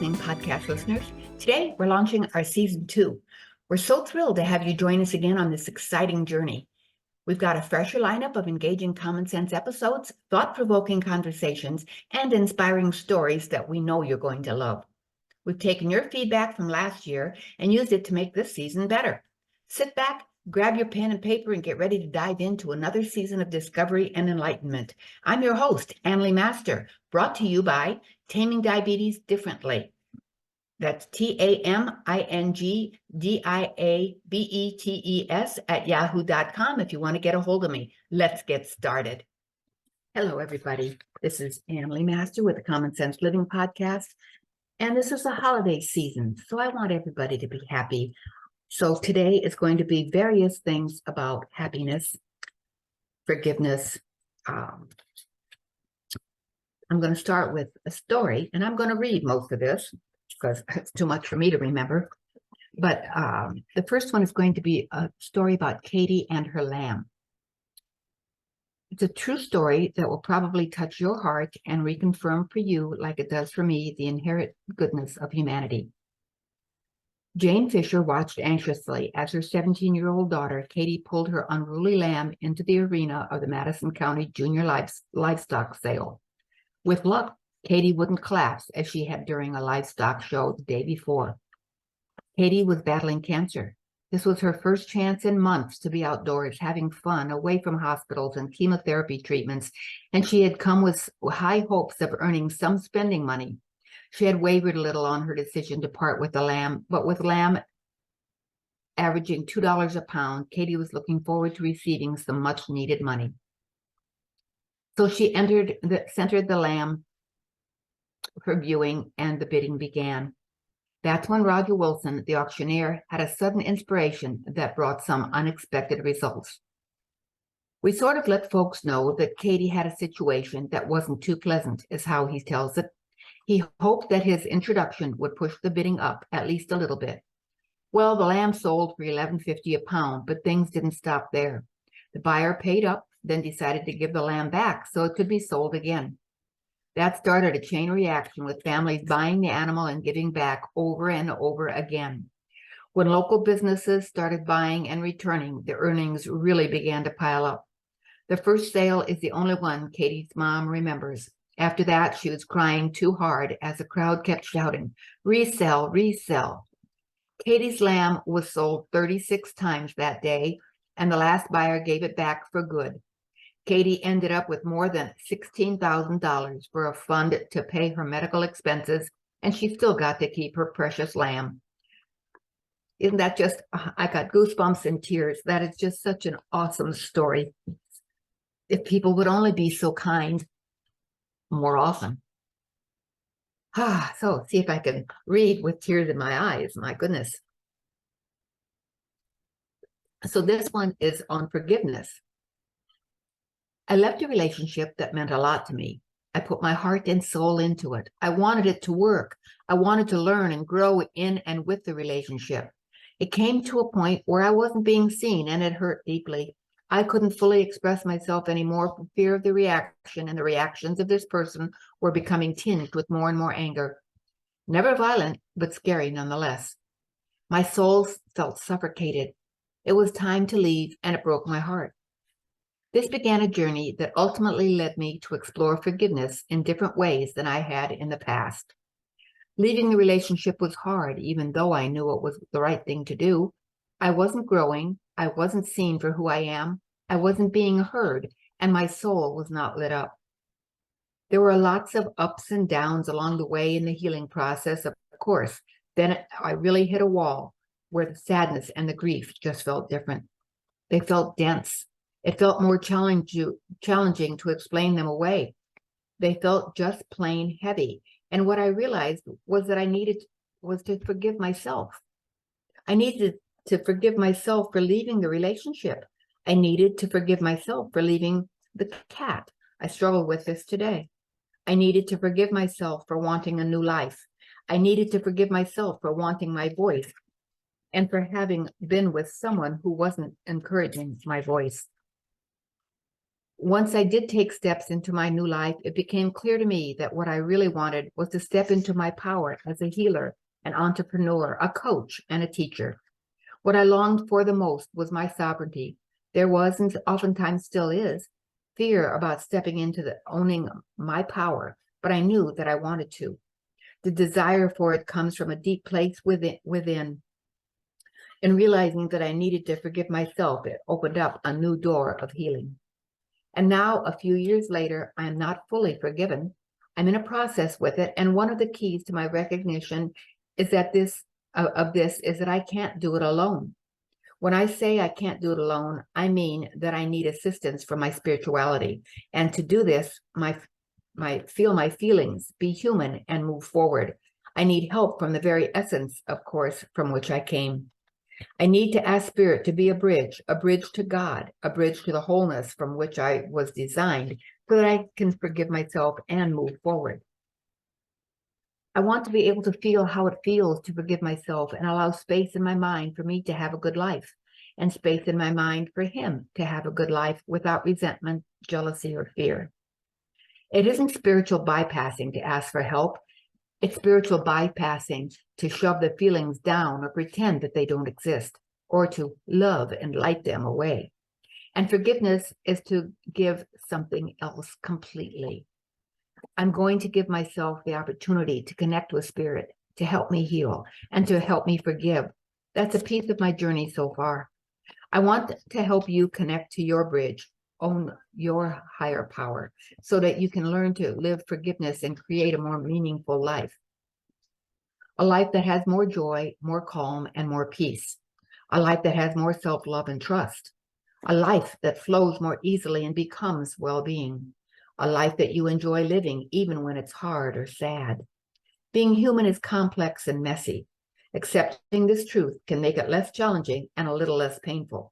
evening, podcast listeners. Today, we're launching our season 2. We're so thrilled to have you join us again on this exciting journey. We've got a fresher lineup of engaging common sense episodes, thought-provoking conversations, and inspiring stories that we know you're going to love. We've taken your feedback from last year and used it to make this season better. Sit back, grab your pen and paper, and get ready to dive into another season of discovery and enlightenment. I'm your host, LeMaster, brought to you by Taming Diabetes Differently. That's TAMINGDIABETES at yahoo.com if you want to get a hold of me. Let's get started. Hello, everybody. This is LeMaster with the Common Sense Living Podcast. And this is the holiday season, so I want everybody to be happy. So today is going to be various things about happiness, forgiveness. I'm going to start with a story, and I'm going to read most of this because it's too much for me to remember. But the first one is going to be a story about Katie and her lamb. It's a true story that will probably touch your heart and reconfirm for you, like it does for me, the inherent goodness of humanity. Jane Fisher watched anxiously as her 17-year-old daughter, Katie, pulled her unruly lamb into the arena of the Madison County Junior Livestock Sale. With luck, Katie wouldn't collapse as she had during a livestock show the day before. Katie was battling cancer. This was her first chance in months to be outdoors, having fun, away from hospitals and chemotherapy treatments, and she had come with high hopes of earning some spending money. She had wavered a little on her decision to part with the lamb, but with lamb averaging $2 a pound, Katie was looking forward to receiving some much-needed money. So she centered the lamb for viewing, and the bidding began. That's when Roger Wilson, the auctioneer, had a sudden inspiration that brought some unexpected results. We sort of let folks know that Katie had a situation that wasn't too pleasant, is how he tells it. He hoped that his introduction would push the bidding up at least a little bit. Well, the lamb sold for $11.50 a pound, but things didn't stop there. The buyer paid up, then decided to give the lamb back so it could be sold again. That started a chain reaction with families buying the animal and giving back over and over again. When local businesses started buying and returning, the earnings really began to pile up. The first sale is the only one Katie's mom remembers. After that, she was crying too hard as the crowd kept shouting, "Resell, resell." Katie's lamb was sold 36 times that day, and the last buyer gave it back for good. Katie ended up with more than $16,000 for a fund to pay her medical expenses, and she still got to keep her precious lamb. Isn't that just, I got goosebumps and tears. That is just such an awesome story. If people would only be so kind more often. So see if I can read with tears in my eyes. My goodness. So this one is on forgiveness. I left a relationship that meant a lot to me. I put my heart and soul into it. I wanted it to work. I wanted to learn and grow in and with the relationship. It came to a point where I wasn't being seen, and it hurt deeply. I couldn't fully express myself anymore for fear of the reaction, and the reactions of this person were becoming tinged with more and more anger. Never violent, but scary nonetheless. My soul felt suffocated. It was time to leave, and it broke my heart. This began a journey that ultimately led me to explore forgiveness in different ways than I had in the past. Leaving the relationship was hard, even though I knew it was the right thing to do. I wasn't growing. I wasn't seen for who I am. I wasn't being heard, and my soul was not lit up. There were lots of ups and downs along the way in the healing process, of course. Then I really hit a wall where the sadness and the grief just felt different. They felt dense. It felt more challenging to explain them away. They felt just plain heavy. And what I realized was that I needed to forgive myself. I needed to forgive myself for leaving the relationship. I needed to forgive myself for leaving the cat. I struggle with this today. I needed to forgive myself for wanting a new life. I needed to forgive myself for wanting my voice and for having been with someone who wasn't encouraging my voice. Once I did take steps into my new life, it became clear to me that what I really wanted was to step into my power as a healer, an entrepreneur, a coach, and a teacher. What I longed for the most was my sovereignty. There was, and oftentimes still is, fear about stepping into owning my power, but I knew that I wanted to. The desire for it comes from a deep place within. And realizing that I needed to forgive myself, it opened up a new door of healing. And now, a few years later, I am not fully forgiven. I'm in a process with it. And one of the keys to my recognition is that this is that I can't do it alone. When I say I can't do it alone, I mean that I need assistance from my spirituality. And to do this, feel my feelings, be human, and move forward. I need help from the very essence, of course, from which I came. I need to ask Spirit to be a bridge to God, a bridge to the wholeness from which I was designed, so that I can forgive myself and move forward. I want to be able to feel how it feels to forgive myself and allow space in my mind for me to have a good life, and space in my mind for him to have a good life without resentment, jealousy, or fear. It isn't spiritual bypassing to ask for help. It's spiritual bypassing to shove the feelings down or pretend that they don't exist, or to love and light them away. And forgiveness is to give something else completely. I'm going to give myself the opportunity to connect with Spirit, to help me heal, and to help me forgive. That's a piece of my journey so far. I want to help you connect to your bridge, own your higher power, so that you can learn to live forgiveness and create a more meaningful life. A life that has more joy, more calm, and more peace. A life that has more self-love and trust. A life that flows more easily and becomes well-being. A life that you enjoy living even when it's hard or sad. Being human is complex and messy. Accepting this truth can make it less challenging and a little less painful.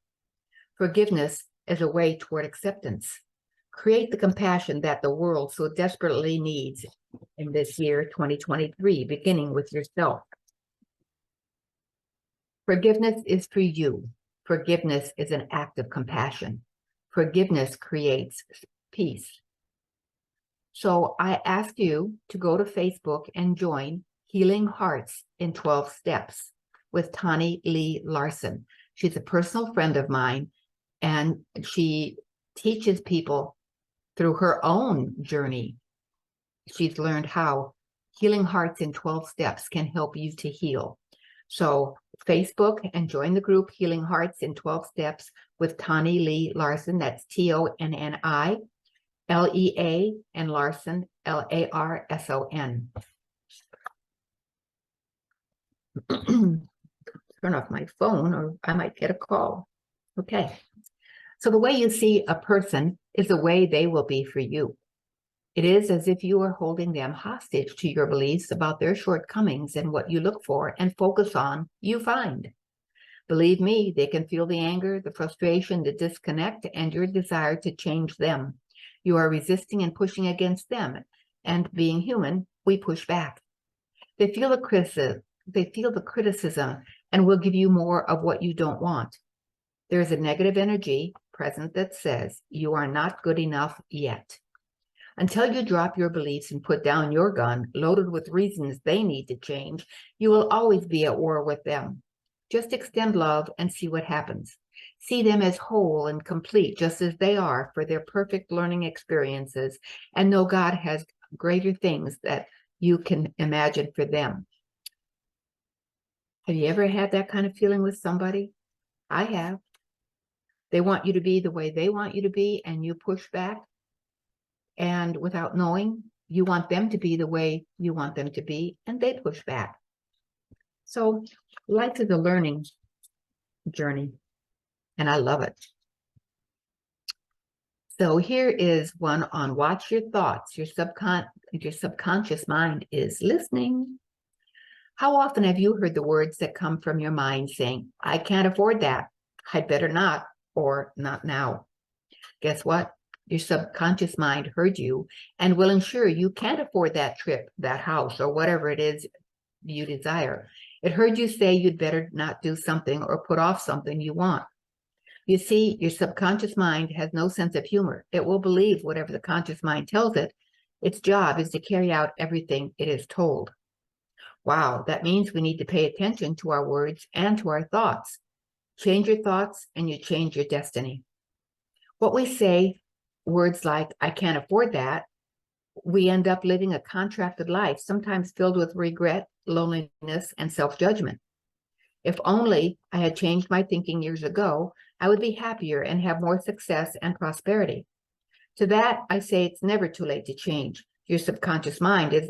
Forgiveness is a way toward acceptance. Create the compassion that the world so desperately needs in this year, 2023, beginning with yourself. Forgiveness is for you. Forgiveness is an act of compassion. Forgiveness creates peace. So I ask you to go to Facebook and join Healing Hearts in 12 Steps with Tani Lee Larson. She's a personal friend of mine, and she teaches people through her own journey. She's learned how Healing Hearts in 12 Steps can help you to heal. So Facebook and join the group Healing Hearts in 12 Steps with Tani Lee Larson. That's TONNI LEA and Larson, LARSON. Turn off my phone or I might get a call. Okay. So the way you see a person is the way they will be for you. It is as if you are holding them hostage to your beliefs about their shortcomings, and what you look for and focus on, you find. Believe me, they can feel the anger, the frustration, the disconnect, and your desire to change them. You are resisting and pushing against them, and being human, we push back. They feel the criticism and will give you more of what you don't want. There is a negative energy present that says you are not good enough yet. Until you drop your beliefs and put down your gun loaded with reasons they need to change, you will always be at war with them. Just extend love and see what happens. See them as whole and complete, just as they are, for their perfect learning experiences, and know God has greater things that you can imagine for them. Have you ever had that kind of feeling with somebody? I have. They want you to be the way they want you to be, and you push back. And without knowing, you want them to be the way you want them to be, and they push back. So life is a learning journey, and I love it. So here is one on watch your thoughts. Your subconscious mind is listening. How often have you heard the words that come from your mind saying, I can't afford that, I'd better not, or not now? Guess what? Your subconscious mind heard you and will ensure you can't afford that trip, that house, or whatever it is you desire. It heard you say you'd better not do something or put off something you want. You see, your subconscious mind has no sense of humor. It will believe whatever the conscious mind tells it. Its job is to carry out everything it is told. Wow, that means we need to pay attention to our words and to our thoughts. Change your thoughts and you change your destiny. What we say, words like, I can't afford that, we end up living a contracted life, sometimes filled with regret, loneliness, and self-judgment. If only I had changed my thinking years ago, I would be happier and have more success and prosperity. To that, I say it's never too late to change. Your subconscious mind is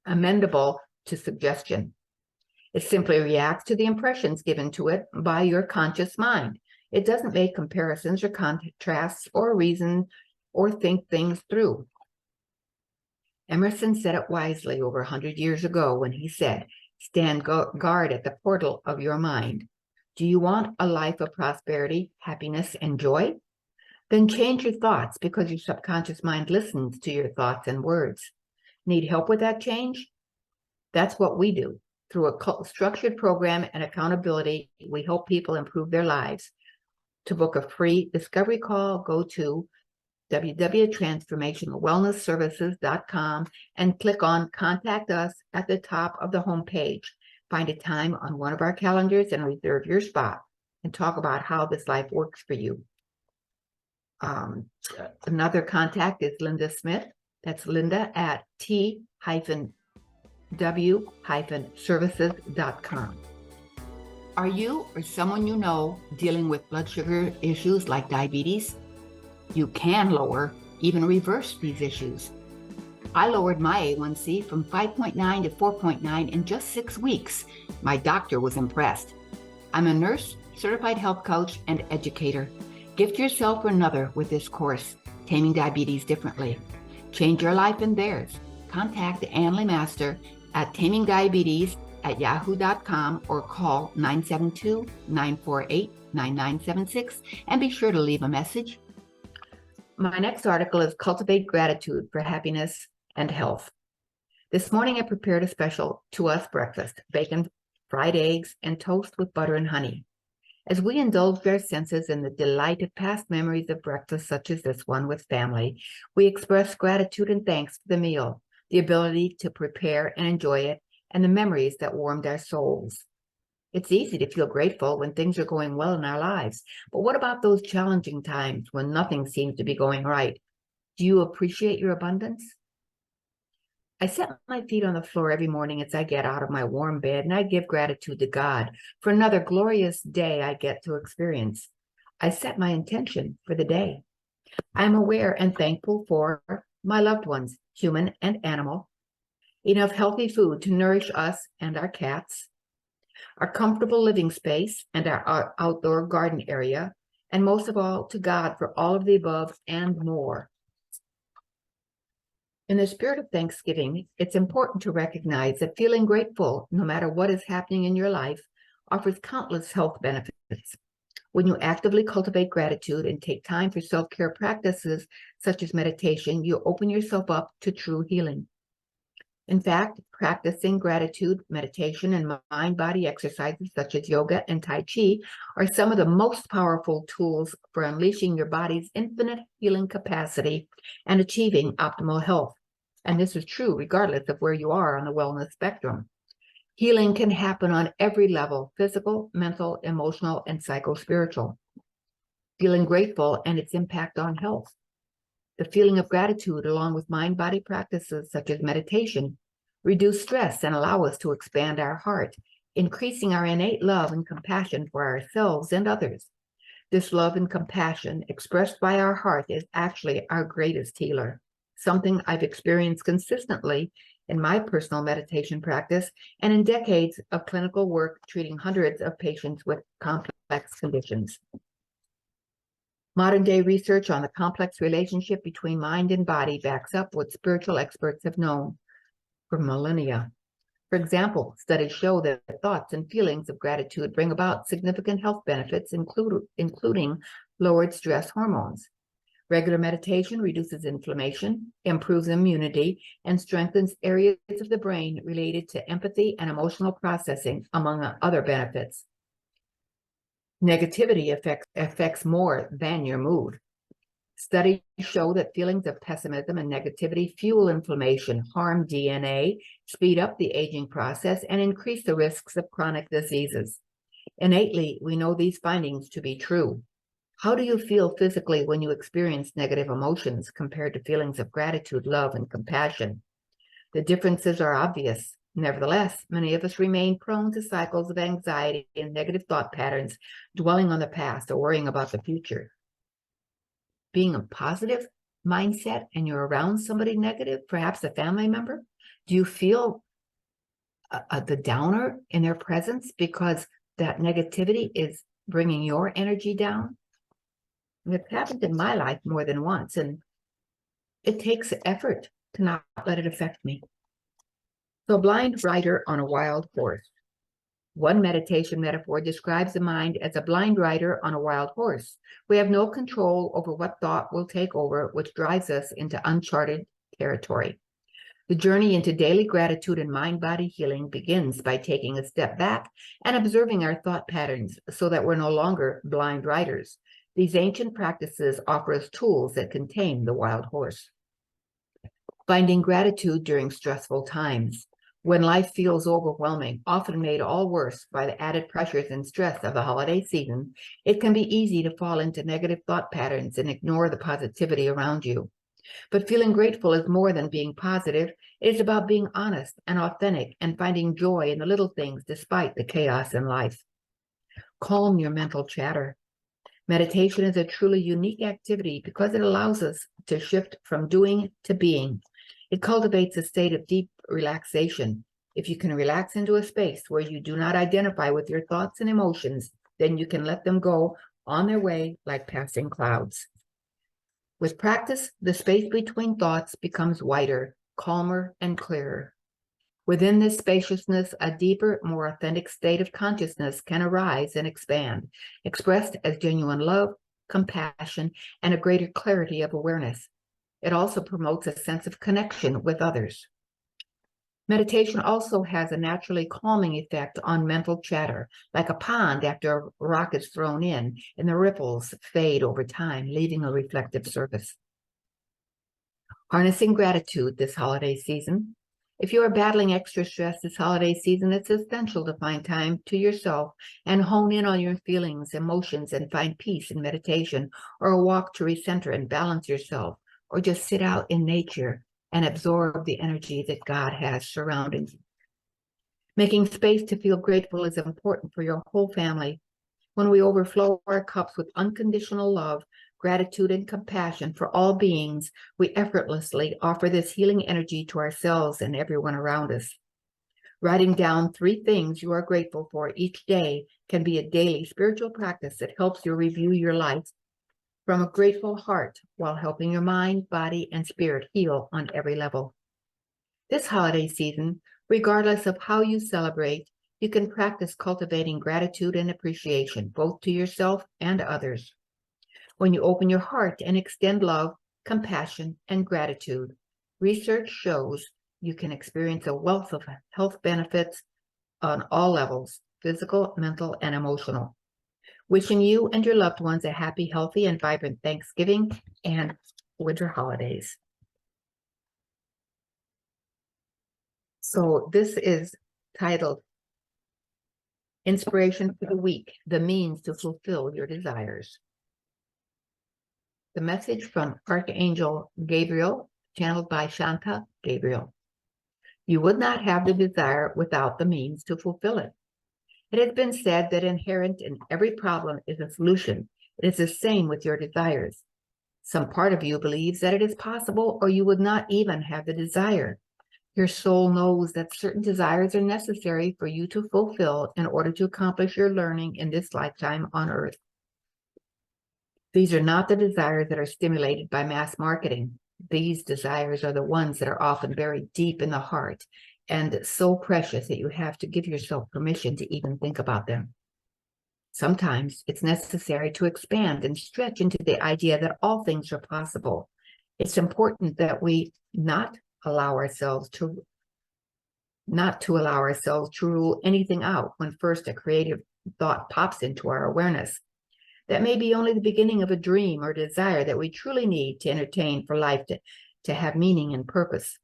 amendable to suggestion. It simply reacts to the impressions given to it by your conscious mind. It doesn't make comparisons or contrasts or reason or think things through. Emerson said it wisely over 100 years ago when he said, stand guard at the portal of your mind. Do you want a life of prosperity, happiness, and joy? Then change your thoughts because your subconscious mind listens to your thoughts and words. Need help with that change? That's what we do. Through a structured program and accountability, we help people improve their lives. To book a free discovery call, go to www.transformationalwellnessservices.com and click on Contact Us at the top of the homepage. Find a time on one of our calendars and reserve your spot and talk about how this life works for you. Another contact is Linda Smith. That's Linda at t-w-services.com. Are you or someone you know dealing with blood sugar issues like diabetes? You can lower, even reverse these issues. I lowered my A1C from 5.9 to 4.9 in just 6 weeks. My doctor was impressed. I'm a nurse, certified health coach, and educator. Gift yourself or another with this course, Taming Diabetes Differently. Change your life and theirs. Contact LeMaster at tamingdiabetes@yahoo.com or call 972-948-9976 and be sure to leave a message. My next article is Cultivate Gratitude for Happiness and Health. This morning I prepared a special to us breakfast, bacon, fried eggs, and toast with butter and honey. As we indulged our senses in the delight of past memories of breakfast such as this one with family, we expressed gratitude and thanks for the meal, the ability to prepare and enjoy it, and the memories that warmed our souls. It's easy to feel grateful when things are going well in our lives, but what about those challenging times when nothing seems to be going right? Do you appreciate your abundance? I set my feet on the floor every morning as I get out of my warm bed, and I give gratitude to God for another glorious day I get to experience. I set my intention for the day. I am aware and thankful for my loved ones, human and animal, enough healthy food to nourish us and our cats, our comfortable living space and our outdoor garden area, and most of all, to God for all of the above and more. In the spirit of Thanksgiving, it's important to recognize that feeling grateful, no matter what is happening in your life, offers countless health benefits. When you actively cultivate gratitude and take time for self-care practices such as meditation, you open yourself up to true healing. In fact, practicing gratitude, meditation, and mind-body exercises such as yoga and Tai Chi are some of the most powerful tools for unleashing your body's infinite healing capacity and achieving optimal health. And this is true regardless of where you are on the wellness spectrum. Healing can happen on every level: physical, mental, emotional, and psycho-spiritual. Feeling grateful and its impact on health. The feeling of gratitude, along with mind-body practices such as meditation, reduce stress and allow us to expand our heart, increasing our innate love and compassion for ourselves and others. This love and compassion expressed by our heart is actually our greatest healer, something I've experienced consistently in my personal meditation practice and in decades of clinical work treating hundreds of patients with complex conditions. Modern-day research on the complex relationship between mind and body backs up what spiritual experts have known for millennia. For example, studies show that thoughts and feelings of gratitude bring about significant health benefits, including lowered stress hormones. Regular meditation reduces inflammation, improves immunity, and strengthens areas of the brain related to empathy and emotional processing, among other benefits. Negativity affects more than your mood. Studies show that feelings of pessimism and negativity fuel inflammation, harm DNA, speed up the aging process, and increase the risks of chronic diseases. Innately, we know these findings to be true. How do you feel physically when you experience negative emotions compared to feelings of gratitude, love, and compassion? The differences are obvious. Nevertheless, many of us remain prone to cycles of anxiety and negative thought patterns, dwelling on the past or worrying about the future. Being a positive mindset and you're around somebody negative, perhaps a family member, do you feel the downer in their presence because that negativity is bringing your energy down? And it's happened in my life more than once, and it takes effort to not let it affect me. So, a blind rider on a wild horse. One meditation metaphor describes the mind as a blind rider on a wild horse. We have no control over what thought will take over, which drives us into uncharted territory. The journey into daily gratitude and mind-body healing begins by taking a step back and observing our thought patterns so that we're no longer blind riders. These ancient practices offer us tools that can tame the wild horse. Finding gratitude during stressful times. When life feels overwhelming, often made all worse by the added pressures and stress of the holiday season, it can be easy to fall into negative thought patterns and ignore the positivity around you. But feeling grateful is more than being positive. It is about being honest and authentic and finding joy in the little things despite the chaos in life. Calm your mental chatter. Meditation is a truly unique activity because it allows us to shift from doing to being. It cultivates a state of deep relaxation. If you can relax into a space where you do not identify with your thoughts and emotions, then you can let them go on their way like passing clouds. With practice, the space between thoughts becomes wider, calmer, and clearer. Within this spaciousness, a deeper, more authentic state of consciousness can arise and expand, expressed as genuine love, compassion, and a greater clarity of awareness. It also promotes a sense of connection with others. Meditation also has a naturally calming effect on mental chatter, like a pond after a rock is thrown in, and the ripples fade over time, leaving a reflective surface. Harnessing gratitude this holiday season. If you are battling extra stress this holiday season, it's essential to find time to yourself and hone in on your feelings, emotions, and find peace in meditation, or a walk to recenter and balance yourself, or just sit out in nature and absorb the energy that God has surrounding you. Making space to feel grateful is important for your whole family. When we overflow our cups with unconditional love, gratitude, and compassion for all beings, we effortlessly offer this healing energy to ourselves and everyone around us. Writing down 3 things you are grateful for each day can be a daily spiritual practice that helps you review your life from a grateful heart while helping your mind, body, and spirit heal on every level. This holiday season, regardless of how you celebrate, you can practice cultivating gratitude and appreciation, both to yourself and others. When you open your heart and extend love, compassion, and gratitude, research shows you can experience a wealth of health benefits on all levels, physical, mental, and emotional. Wishing you and your loved ones a happy, healthy, and vibrant Thanksgiving and winter holidays. So this is titled Inspiration for the Week, the Means to Fulfill Your Desires. The message from Archangel Gabriel, channeled by Shanta Gabriel. You would not have the desire without the means to fulfill it. It has been said that inherent in every problem is a solution. It is the same with your desires. Some part of you believes that it is possible, or you would not even have the desire. Your soul knows that certain desires are necessary for you to fulfill in order to accomplish your learning in this lifetime on Earth. These are not the desires that are stimulated by mass marketing. These desires are the ones that are often buried deep in the heart and so precious that you have to give yourself permission to even think about them. Sometimes it's necessary to expand and stretch into the idea that all things are possible. It's important that we not to allow ourselves to rule anything out when first a creative thought pops into our awareness. That may be only the beginning of a dream or desire that we truly need to entertain for life to have meaning and purpose.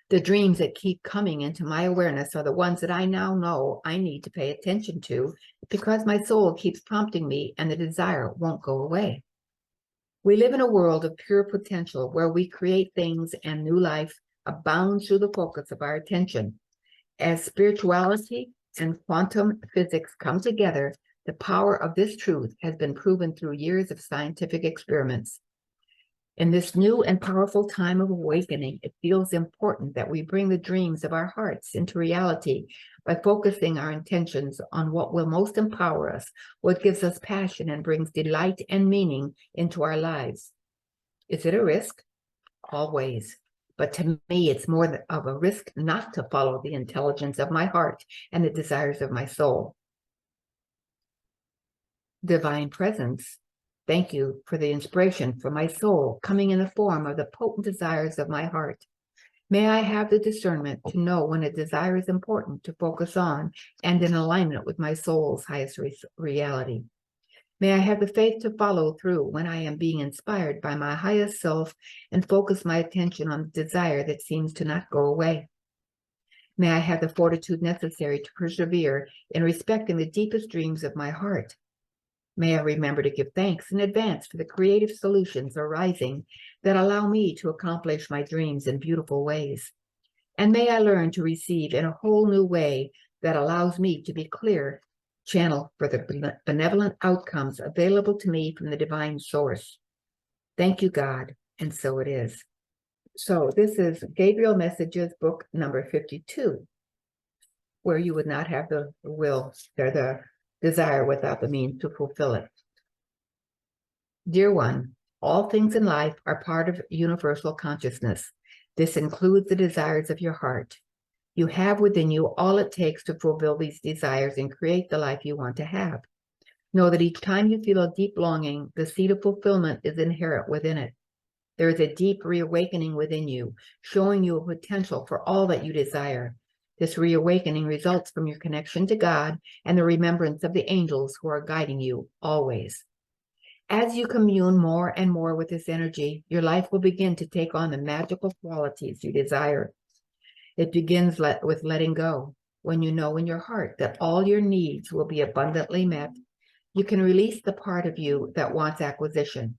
The dreams that keep coming into my awareness are the ones that I now know I need to pay attention to because my soul keeps prompting me and the desire won't go away. We live in a world of pure potential where we create things and new life abounds through the focus of our attention. As spirituality and quantum physics come together, the power of this truth has been proven through years of scientific experiments. In this new and powerful time of awakening, it feels important that we bring the dreams of our hearts into reality by focusing our intentions on what will most empower us, what gives us passion and brings delight and meaning into our lives. Is it a risk? Always. But to me, it's more of a risk not to follow the intelligence of my heart and the desires of my soul. Divine Presence, thank you for the inspiration for my soul coming in the form of the potent desires of my heart. May I have the discernment to know when a desire is important to focus on and in alignment with my soul's highest reality. May I have the faith to follow through when I am being inspired by my highest self and focus my attention on the desire that seems to not go away. May I have the fortitude necessary to persevere in respecting the deepest dreams of my heart. May I remember to give thanks in advance for the creative solutions arising that allow me to accomplish my dreams in beautiful ways. And may I learn to receive in a whole new way that allows me to be clear channel for the benevolent outcomes available to me from the divine source. Thank you, God, and so it is. So this is Gabriel Messages, book number 52, where you would not have the will or the desire without the means to fulfill it. Dear one, all things in life are part of universal consciousness. This includes the desires of your heart. You have within you all it takes to fulfill these desires and create the life you want to have. Know that each time you feel a deep longing, the seed of fulfillment is inherent within it. There is a deep reawakening within you, showing you a potential for all that you desire. This reawakening results from your connection to God and the remembrance of the angels who are guiding you always. As you commune more and more with this energy, your life will begin to take on the magical qualities you desire. It begins with letting go. When you know in your heart that all your needs will be abundantly met, you can release the part of you that wants acquisition.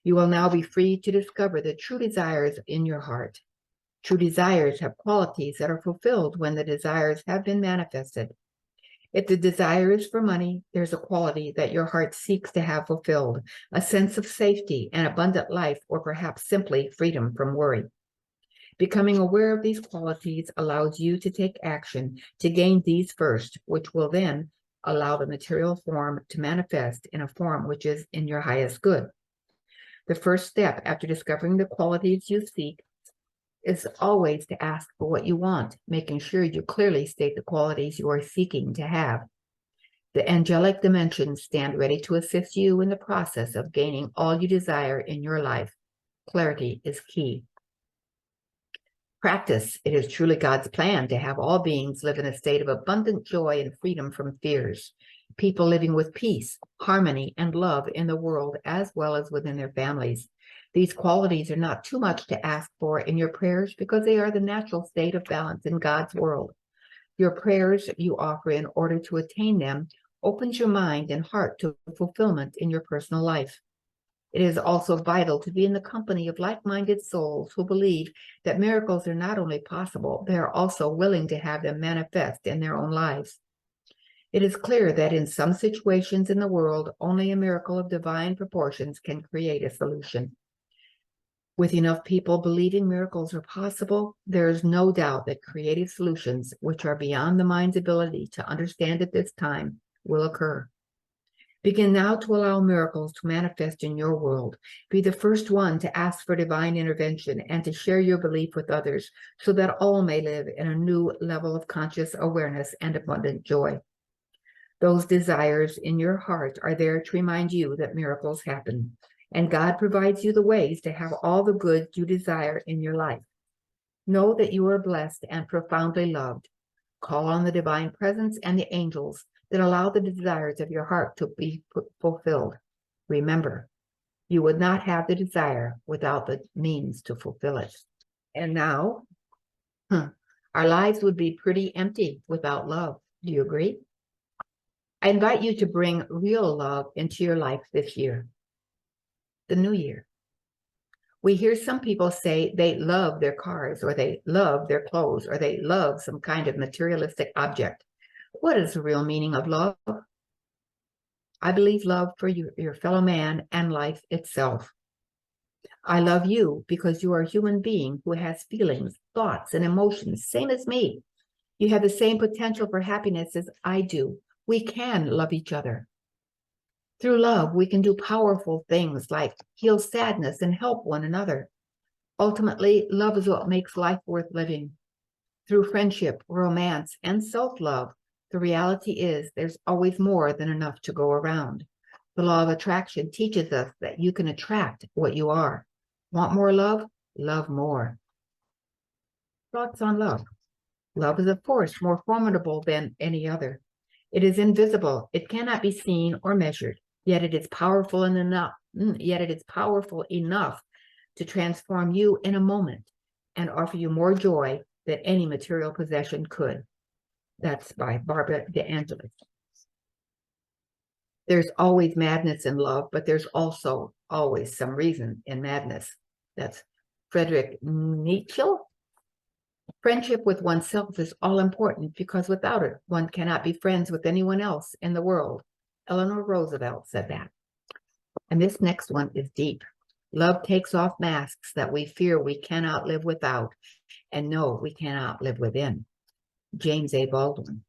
You will now be free to discover the true desires in your heart. True desires have qualities that are fulfilled when the desires have been manifested. If the desire is for money, there's a quality that your heart seeks to have fulfilled, a sense of safety, an abundant life, or perhaps simply freedom from worry. Becoming aware of these qualities allows you to take action to gain these first, which will then allow the material form to manifest in a form which is in your highest good. The first step after discovering the qualities you seek is always to ask for what you want, making sure you clearly state the qualities you are seeking to have. The angelic dimensions stand ready to assist you in the process of gaining all you desire in your life. Clarity is key. Practice. It is truly God's plan to have all beings live in a state of abundant joy and freedom from fears. People living with peace, harmony, and love in the world as well as within their families. These qualities are not too much to ask for in your prayers because they are the natural state of balance in God's world. Your prayers you offer in order to attain them opens your mind and heart to fulfillment in your personal life. It is also vital to be in the company of like-minded souls who believe that miracles are not only possible, they are also willing to have them manifest in their own lives. It is clear that in some situations in the world, only a miracle of divine proportions can create a solution. With enough people believing miracles are possible, there is no doubt that creative solutions, which are beyond the mind's ability to understand at this time, will occur. Begin now to allow miracles to manifest in your world. Be the first one to ask for divine intervention and to share your belief with others so that all may live in a new level of conscious awareness and abundant joy. Those desires in your heart are there to remind you that miracles happen, and God provides you the ways to have all the good you desire in your life. Know that you are blessed and profoundly loved. Call on the divine presence and the angels that allow the desires of your heart to be fulfilled. Remember, you would not have the desire without the means to fulfill it. And now, our lives would be pretty empty without love. Do you agree? I invite you to bring real love into your life this year, the new year. We hear some people say they love their cars, or they love their clothes, or they love some kind of materialistic object. What is the real meaning of love? I believe love for your fellow man and life itself. I love you because you are a human being who has feelings, thoughts, and emotions, same as me. You have the same potential for happiness as I do. We can love each other. Through love, we can do powerful things like heal sadness and help one another. Ultimately, love is what makes life worth living. Through friendship, romance, and self-love, the reality is there's always more than enough to go around. The law of attraction teaches us that you can attract what you are. Want more love? Love more. Thoughts on love. Love is a force more formidable than any other. It is invisible. It cannot be seen or measured, yet it is powerful enough to transform you in a moment and offer you more joy than any material possession could. That's by Barbara DeAngelis. There's always madness in love, but there's also always some reason in madness. That's Friedrich Nietzsche. Friendship with oneself is all important because without it, one cannot be friends with anyone else in the world. Eleanor Roosevelt said that. And this next one is deep. Love takes off masks that we fear we cannot live without and know we cannot live within. James A. Baldwin.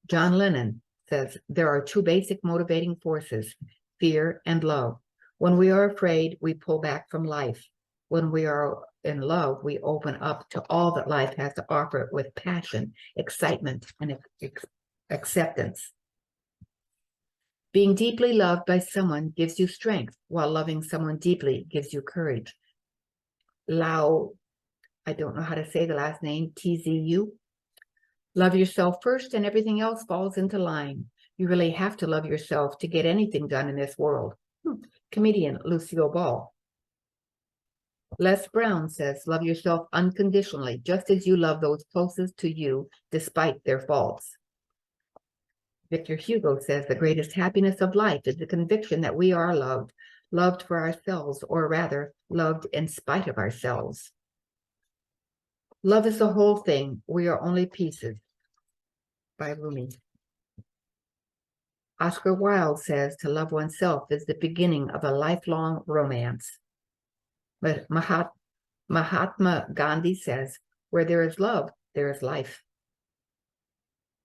John Lennon says there are two basic motivating forces, fear and love. When we are afraid, we pull back from life. When we are in love, we open up to all that life has to offer with passion, excitement, and acceptance. Being deeply loved by someone gives you strength, while loving someone deeply gives you courage. I don't know how to say the last name, TZU. Love yourself first and everything else falls into line. You really have to love yourself to get anything done in this world. Comedian Lucille Ball. Les Brown says, love yourself unconditionally, just as you love those closest to you, despite their faults. Victor Hugo says, the greatest happiness of life is the conviction that we are loved, loved for ourselves, or rather, loved in spite of ourselves. Love is the whole thing. We are only pieces. By Rumi. Oscar Wilde says, to love oneself is the beginning of a lifelong romance. But Mahatma Gandhi says, where there is love, there is life.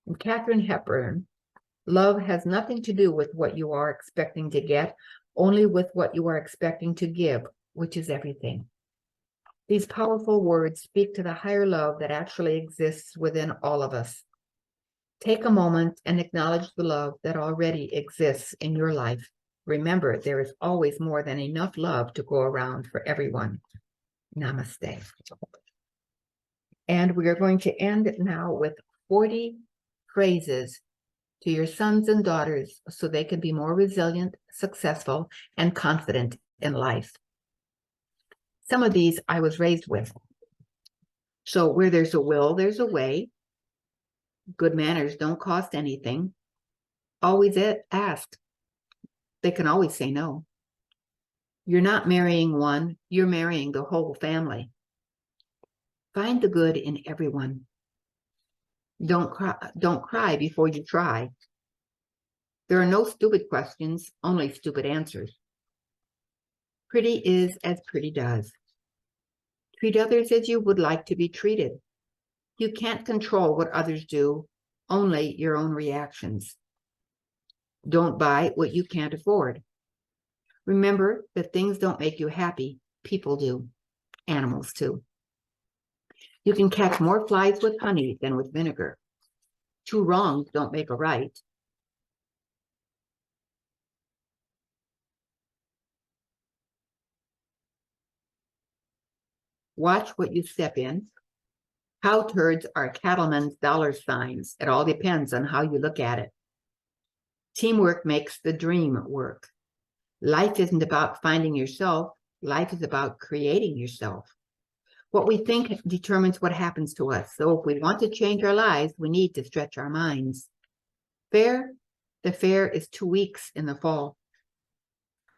And Katharine Hepburn, love has nothing to do with what you are expecting to get, only with what you are expecting to give, which is everything. These powerful words speak to the higher love that actually exists within all of us. Take a moment and acknowledge the love that already exists in your life. Remember, there is always more than enough love to go around for everyone. Namaste. And we are going to end now with 40 phrases to your sons and daughters so they can be more resilient, successful, and confident in life. Some of these I was raised with. So where there's a will, there's a way. Good manners don't cost anything. Always ask. They can always say no. You're not marrying one, you're marrying the whole family. Find the good in everyone. Don't cry before you try. There are no stupid questions, only stupid answers. Pretty is as pretty does. Treat others as you would like to be treated. You can't control what others do, only your own reactions. Don't buy what you can't afford. Remember that things don't make you happy, people do, animals too. You can catch more flies with honey than with vinegar. Two wrongs don't make a right. Watch what you step in. Cow turds are cattlemen's dollar signs. It all depends on how you look at it. Teamwork makes the dream work. Life isn't about finding yourself. Life is about creating yourself. What we think determines what happens to us. So if we want to change our lives, we need to stretch our minds. Fair? The fair is 2 weeks in the fall.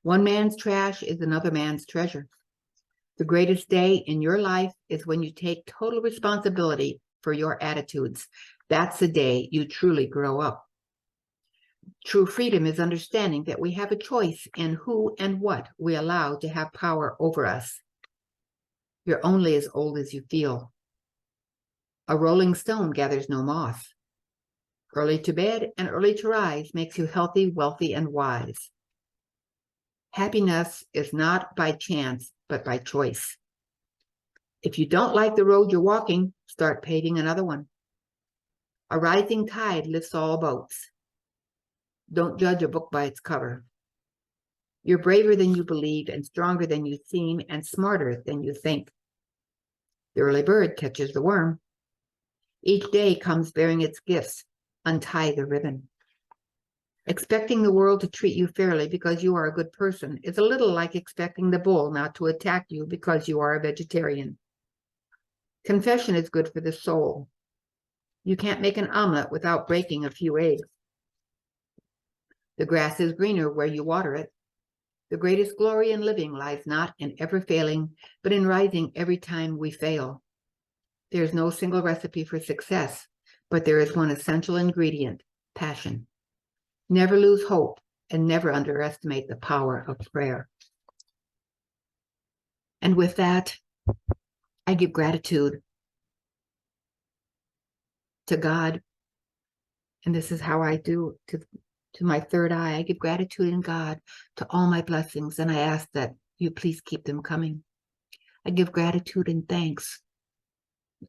One man's trash is another man's treasure. The greatest day in your life is when you take total responsibility for your attitudes. That's the day you truly grow up. True freedom is understanding that we have a choice in who and what we allow to have power over us. You're only as old as you feel. A rolling stone gathers no moss. Early to bed and early to rise makes you healthy, wealthy, and wise. Happiness is not by chance, but by choice. If you don't like the road you're walking, start paving another one. A rising tide lifts all boats. Don't judge a book by its cover. You're braver than you believe and stronger than you seem and smarter than you think. The early bird catches the worm. Each day comes bearing its gifts. Untie the ribbon. Expecting the world to treat you fairly because you are a good person is a little like expecting the bull not to attack you because you are a vegetarian. Confession is good for the soul. You can't make an omelet without breaking a few eggs. The grass is greener where you water it. The greatest glory in living lies not in ever failing, but in rising every time we fail. There is no single recipe for success, but there is one essential ingredient: passion. Never lose hope and never underestimate the power of prayer. And with that, I give gratitude to God. And this is how I do to my third eye. I give gratitude in God to all my blessings, and I ask that you please keep them coming. I give gratitude and thanks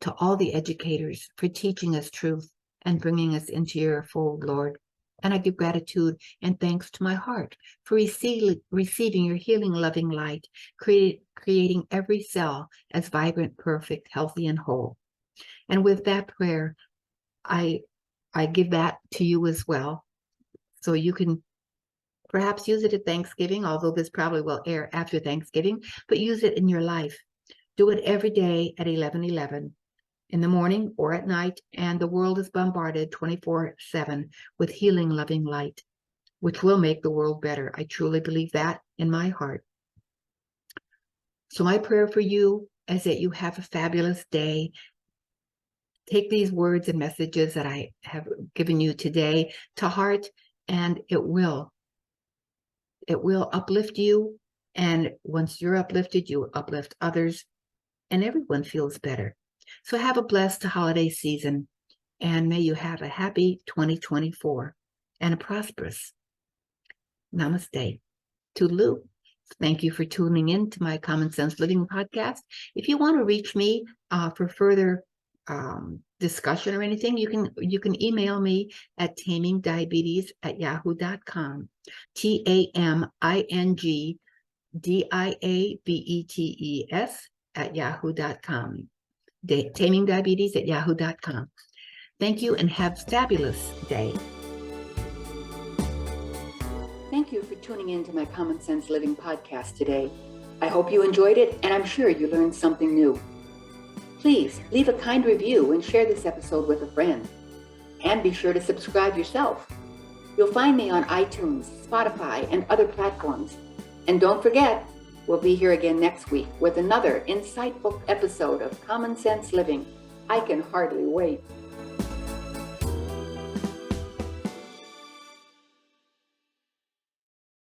to all the educators for teaching us truth and bringing us into your fold, Lord. And I give gratitude and thanks to my heart for receiving your healing, loving light, creating every cell as vibrant, perfect, healthy, and whole. And with that prayer, I give that to you as well. So you can perhaps use it at Thanksgiving, although this probably will air after Thanksgiving, but use it in your life. Do it every day at 11:11 in the morning or at night, and the world is bombarded 24/7 with healing, loving light, which will make the world better. I truly believe that in my heart. So my prayer for you is that you have a fabulous day. Take these words and messages that I have given you today to heart, and it will uplift you. And once you're uplifted, you uplift others, and everyone feels better. So have a blessed holiday season, and may you have a happy 2024 and a prosperous. Namaste. Toodaloo. Thank you for tuning in to my Common Sense Living podcast. If you want to reach me for further discussion or anything, you can email me at tamingdiabetes@yahoo.com. TAMINGDIABETES@yahoo.com. tamingdiabetes@yahoo.com. Thank you and have a fabulous day. Thank you for tuning in to my Common Sense Living podcast today. I hope you enjoyed it, and I'm sure you learned something new. Please leave a kind review and share this episode with a friend. And be sure to subscribe yourself. You'll find me on iTunes, Spotify, and other platforms. And don't forget, we'll be here again next week with another insightful episode of Common Sense Living. I can hardly wait.